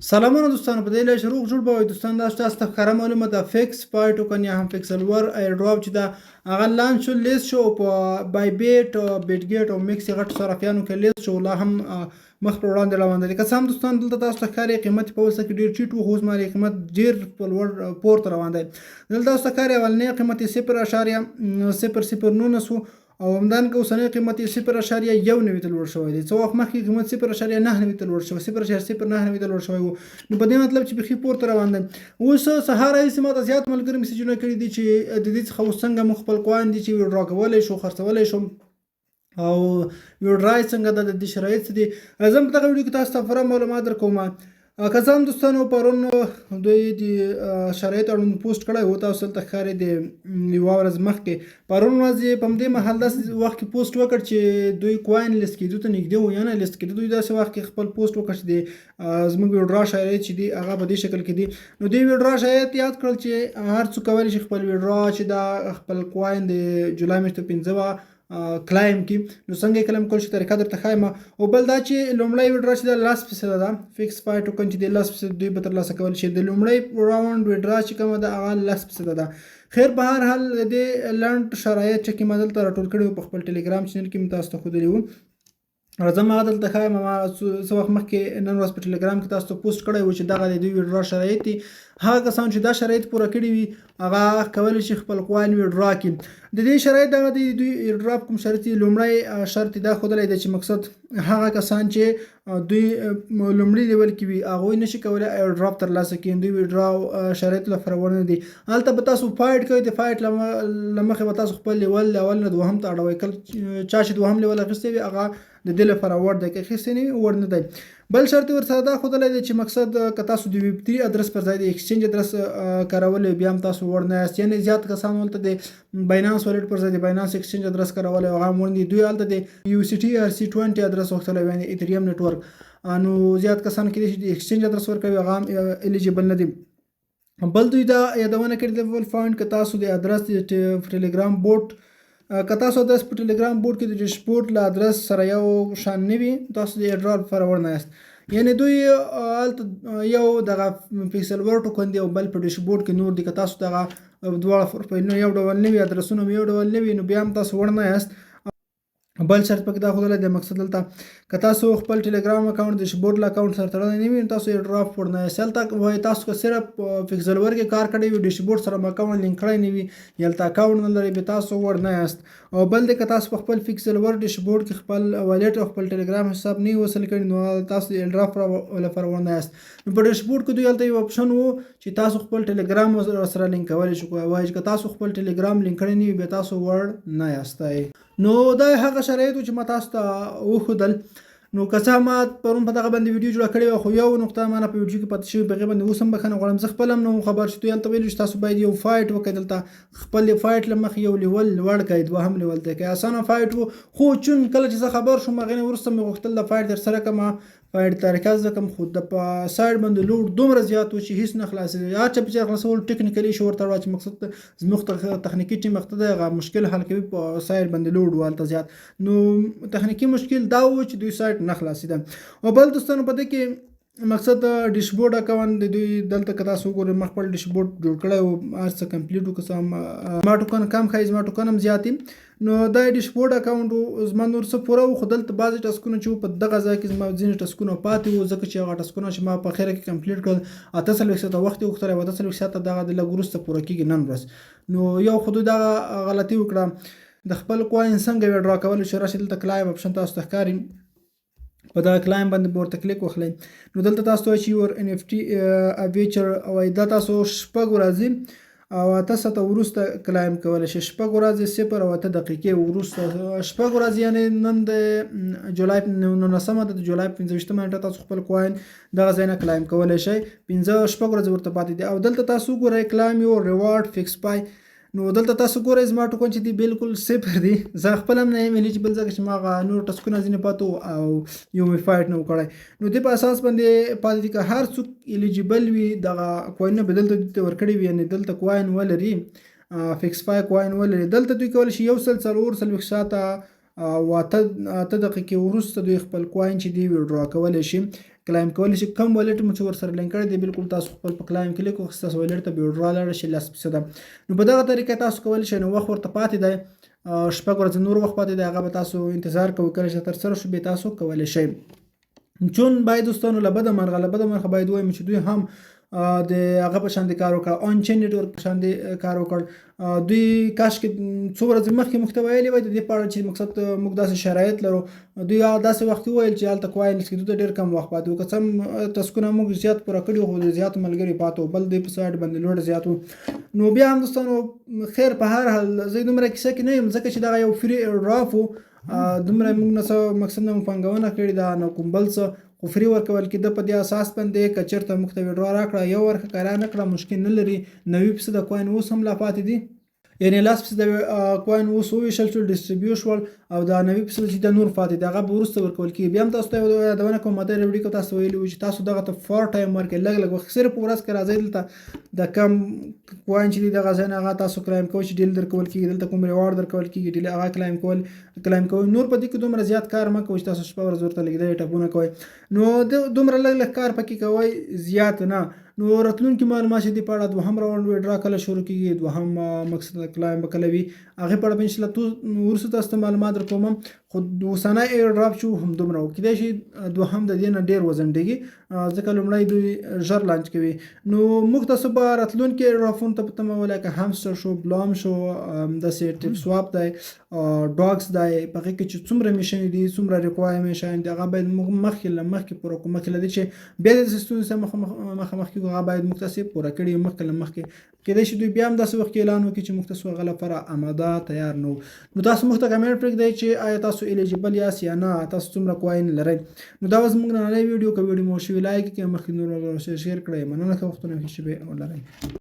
سلامونه دوستانو، په دې لایق روغ جوړ به وي دوستان. دا تاسو ته ښکاره معلومه ده فیکس پای ټوکن یا هم فیکسل ور ایرډراپ چې دا هغه لانچ شو، لیست شو په بای بیټ بیټ ګیټ او میکس غټ صرافیانو کې لیست شو، لا هم مخ پر وړاندې روان دی. که څه هم دوستان دلته تاسو ته ښکاري قیمت په اوسه کې ډېر ټیټ و، خو زما قیمت ډېر په لوړ پورته روان دی. دلته تاسو ته ښکاري اولنی قیمت یې 0.0019 و او همدارنګه اوسنی قیمت یې 0.19 ته لوړ شوی دی. څه وخت مخکې قیمت 0.9 ته لوړ شوی، 0.09 ته لوړ شوی و. نو په دې مطلب چې بیخي پورته روان دی. اوس سهار راهیسې ماته زیات ملګري میسیجونه کړي دي چې د دې څخه اوس څنګه موږ خپل کوین دي چې ویډرا کولی شو، خرڅولی شو او ویډرا څنګه ده، د دې شرایط څه دي. زه په دغه ویډیو کې تاسو ته پوره معلومات درکوم. که څه هم دوستانو پرون دوی د شرایط اړوند پوسټ کړی و، تاسو دلته ښکاري د یوه ورځ مخکې پرون ورځ یې په همدې مهال داسې وخت کې پوسټ وکړ چې دوی کوین لیست کېدو ته نږدې و یا نه لیست کېدو. دوی داسې وخت کې خپل پوسټ وکړ چې د زموږ ویډرا شرایط چې دي هغه په دې شکل کې دي. نو دوی ویډرا شرایط یاد کړل چې هر څوک کولی شي خپل ویډرا چې دا خپل کوین د جولای میاشتې 15 کلایم کی. نو څنګه کلم کول شي طریقه درته ښایم. او بل دا چې لومړی ویډرا چې دا 10% ده، فیکس پای ټوکن چې د 10% دوی به ترلاسه کولی شي. د لومړی راوند ویډرا چې کومه ده هغه 10% ده. خیر به هر حال د دې لنډ شرایط چې کومه دلته راټول کړي وو په خپل ټلګرام چینل کې مې تاسو ته ښودلي وو. راځم هغه دلته ښایم. ما څه وخت مخکې نن ورځ په ټلګرام کې تاسو ته پوسټ کړی و چې دغه د دوی ویډرا شرایط دي. هغه کسان چې دا شرایط پوره کړي وي هغه کولی شي خپل کوین ویډرا کړي. د دې شرایط دغه د دوی ایرډراپ کوم شرط دي. لومړی شرط دا ښودلی دی چې مقصد هغه کسان چې دوی لومړي لیول کې وي هغوی نشي کولی ایرډراپ ترلاسه کړي. دوی ویډرا شرایطو لپاره وړ نه دي. هلته به تاسو فایټ کوئ، د فایټ له مخې به تاسو خپل لیول له اول نه دوهم ته اړوئ. کله چا چې دوهم لیول اخیستی وي هغه د دې لپاره وړ دی، که اخیستی نه وي وړ نه دی. بل شرط ورسره دا ښودلی دی چې مقصد که تاسو د ویب 3 ادرس پر ځای د ایکسچینج ادرس کارولی بیا هم تاسو وړ نه یاست. یعنې زیات کسان هلته د باینانس والټ پر ځای د باینانس ایکسچینج ادرس کارولی هغه هم وړ دي. دوی هلته د یو سی ټي ERC20 ادرس غوښتلی وي، یعنې ایتریم نیټورک. نو زیات کسان کېدای شي د ایکسچینج ادرس ورکوي، هغه هم ایلیجیبل نه دي. بل دوی دا یادونه کړې ده بل پوینټ، که تاسو د ادرس د ټلګرام بوټ که تاسو ادرس په ټلګرام بوټ کې د ډیشبورډ له ادرس سره یو شان نه وي تاسو د ایرډراپ لپاره وړ نه یاست. یعنې دوی هلته یو دغه فیکسل ور ټوکن دی او بل په ډیشبورډ کې نور دي. که تاسو دغه دواړه پروفایلونه یو ډول نه وي، ادرسونه یو ډول نه وي، نو بیا هم تاسو وړ نه یاست. بل شرط پکې دا ښودلی دی مقصد دلته که تاسو خپل ټلګرام اکاونټ د ډیشبورډ له اکاونټ سره تړلی نه وي نو تاسو ایرډراپ وړ نه یاست. هلته وایي تاسو که صرف فیکسل ور کې کار کړی وي، ډیشبورډ سره مو اکاونټ لینک کړی نه وي یا هلته اکاونټ نه لرئ، بیا تاسو وړ نه یاست. او بل دی که تاسو په خپل فیکسل ور ډیشبورډ کې خپل والټ او خپل ټلګرام حساب نه وصل کړي نو تاسو د ایرډراپ لپاره وړ نه یاست. نو په ډیشبورډ کې دوی هلته یو اپشن و چې تاسو خپل ټلګرام سره لینک کولی شو. وایي چې که تاسو خپل ټلګرام لینک کړی نه وي بیا تاسو وړ نه یاستی. نو دا هغه شرایط و چې ما تاسو ته وښودل. نو که څه ما پرون په دغه باندې ویډیو جوړه کړې وه، خو یو نقطه ما نه په ویډیو کې پاتې شوې، په هغې باندې اوس هم بښنه غواړم. زه خپل هم نه وم خبر چې دوی هلته ویلي چې تاسو باید یو فایټ وکړئ، دلته خپل فایټ له مخې یو لیول لوړ کړئ، دوهم لیول ته کړئ. اسانه فایټ و، خو چون کله چې زه خبر شوم هغې نه وروسته مې غوښتل د فایټ درسره کړم، فایټ طریقه زده کړم، خو د په سایډ باندې لوډ دومره زیات و چې هېڅ نه خلاصېدی. هر چا چې خلاصول ټیکنیکلي ایشو ورته وړه چې مقصد زموږ تخنیکي ټیم وخته دی هغه مشکل حل کوي، په سایډ باندې لوډ و هلته زیات. نو تخنیکي مشکل دا و چې دوی سایډ نه خلاصېده. او بل دوستانو په دې کې مقصد ډیشبورډ اکاونټ د دوی دلته که تاسو وګورئ ما خپل ډیشبورډ جوړ کړی و، هر څه کمپلیټ و. که څه هم زما ټوکن کم ښایي، زما ټوکن هم زیات دي. نو دا ډیشبورډ اکاونټ و، زما نور څه پوره و، خو دلته بعضې ټسکونه چې و په دغه ځای کې زما ځینې ټسکونه پاتې وو، ځکه چې هغه ټسکونه چې ما په خیره کې کمپلیټ کړل 48 ساعته وخت یې غوښتلی و، 48 ساعته دغه د لږ وروسته پوره کېږي نن ورځ. نو یو خو دوی دغه غلطي وکړه. د خپل کوین څنګه ویډرا کولی شو، راشئ دلته کلایم اپشن تاسو ته ښکاري، په دغه کلایم باندې به ورته کلیک وکړئ. نو دلته تاسو ته وایي چې یور NFT اویچر وایي دا تاسو 6 ورځې او 8 ساعته وروسته کلایم کولی شئ. 6 ورځې 0 او 8 دقیقې وروسته، 6 ورځې یعنې نن د جولای 19 ده، د جولای 15 نیټه تاسو خپل کوین دغه ځای نه کلایم کولی شئ. 5-6 ورځې ورته پاتې دي. او دلته تاسو وګورئ کلایم یور ریوارډ فیکس پای. نو دلته تاسو ګورئ زما ټوکن چې دی بالکل 0 دي. زه خپل هم نه یم الیجیبل ځکه چې ما هغه نور ټسکونه ځینې پاتې وو او یو مې فایټ نه و کړی. نو دې په اساس باندې پاتې دي. که هر څوک الیجیبل وي دغه کوینونه به دلته دوی ته ورکړي وي، یعنې دلته کوین ولري، فیکس پای کوین ولري، دلته دوی کولی شي 1.4 ساعته او 8 دقیقې وروسته دوی خپل کوین چې دی ویډرا کولی شي. کلایم کولی شي. کم والټ مو چې ورسره لینک کړی دی بالکل تاسو خپل په کلایم کلیک وکړئ ستاسو والټ ته به وډرا لاړه شي 10%. نو په دغه طریقه تاسو کولی شئ. نو وخت ورته پاتې دی 6 ورځې نور وخت پاتې دی، هغه به تاسو انتظار کوئ کله چې ترسره شي بیا تاسو کولی شئ. چون باید دوستانو له بده مرغه باید ووایم چې دوی هم د هغه په شان کار وکړ، آن چین نیټورک په شان کار وکړ. دوی کاشکې څو ورځې مخکې موږ ته ویلي وای د دې په اړه چې مقصد موږ داسې شرایط لرو. دوی داسې وخت وویل چې هلته کوینز کېدو ته ډېر کم وخت پاتې و، که څه هم ټسکونه موږ زیات پوره کړي وو خو د زیاتو ملګري پاتې وو، بل دوی په سایډ باندې لوړ زیات وو. نو بیا هم دوستانو خیر په هر حال زه دومره کیسه کې نه یم ځکه چې دغه یو فری ایرډراپ وو، دومره موږ نه څه مقصد نه مو پانګونه کړې ده نه کوم بل څه، خو فری ورکول کېده په دې اساس باندې که چېرته موږ ته ویډرا راکړه یو ورکړه که را نه کړه مشکل نه لري. 90% کوین اوس هم لا پاتې دي، یعنې 10% کوین اوس وویشل شول ډسټریبیوټ شول او دا 90% چې دا نور پاتې دي هغه به وروسته ورکول کېږي. بیا هم تاسو ته یادونه کوم ما تېره ویډیو کې تاسو ویلي وو چې تاسو دغه ته فار ټایم ورکړئ، لږ وخت صرف په ورځ کې راځئ دلته د کم کوین چې دي دغه ځای نه هغه تاسو کلایم کوئ چې ډیل درکول کېږي، دلته کوم ریوارډ درکول کېږي ډیل هغه کلایم کوئ. نور په دې کې دومره زیات کار مه کوئ چې تاسو شپه ورځ ورته لګېدلې ټپونه کوئ، نو دومره لږ کار پکې کوئ زیات نه. نو راتلونکي معلومات چې دي په اړه دوهم راوند ویډرا کله شروع کېږي، دوهم مقصد کلایم به کله وي، هغې په اړه به انشاءالله وروسته تاسو ته معلومات درکوم. خو اوسنی ایرډراپ چې هم دومره و، کیدای شي دوهم د دې نه ډېر وځنډېږي ځکه لومړی دوی ژر لانچ کوي. نو موږ تاسو به راتلونکي ایرډراپونو ته په تمه ولکه همستر شو، بلام شو، داسې ټیپ سواپ دی، ډاکس دی، په هغې کې چې څومره میشنې دي څومره ریکوایرمنټ دي هغه باید موږ مخکې پوره کړو، مخکې له دې چې بیا د ستونزو سره مخامخ کېږو هغه باید موږ تاسې پوره کړي مخکې. کیدای شي دوی بیا هم داسې وخت کې اعلان وکړي چې موږ تاسو هغه لپاره آماده تیار نه وو. نو تاسو موږ ته کمنټ پرېږدئ چې آیا تاسو ایلیجیبل یاست یا نه، تاسو څومره کوین لرئ. نو دا زموږ نننۍ ویډیو که ویډیو مو شوي لایک کړئ، مخکې نور شیر کړئ. مننه ښه وختونه ښه شپې ولرئ.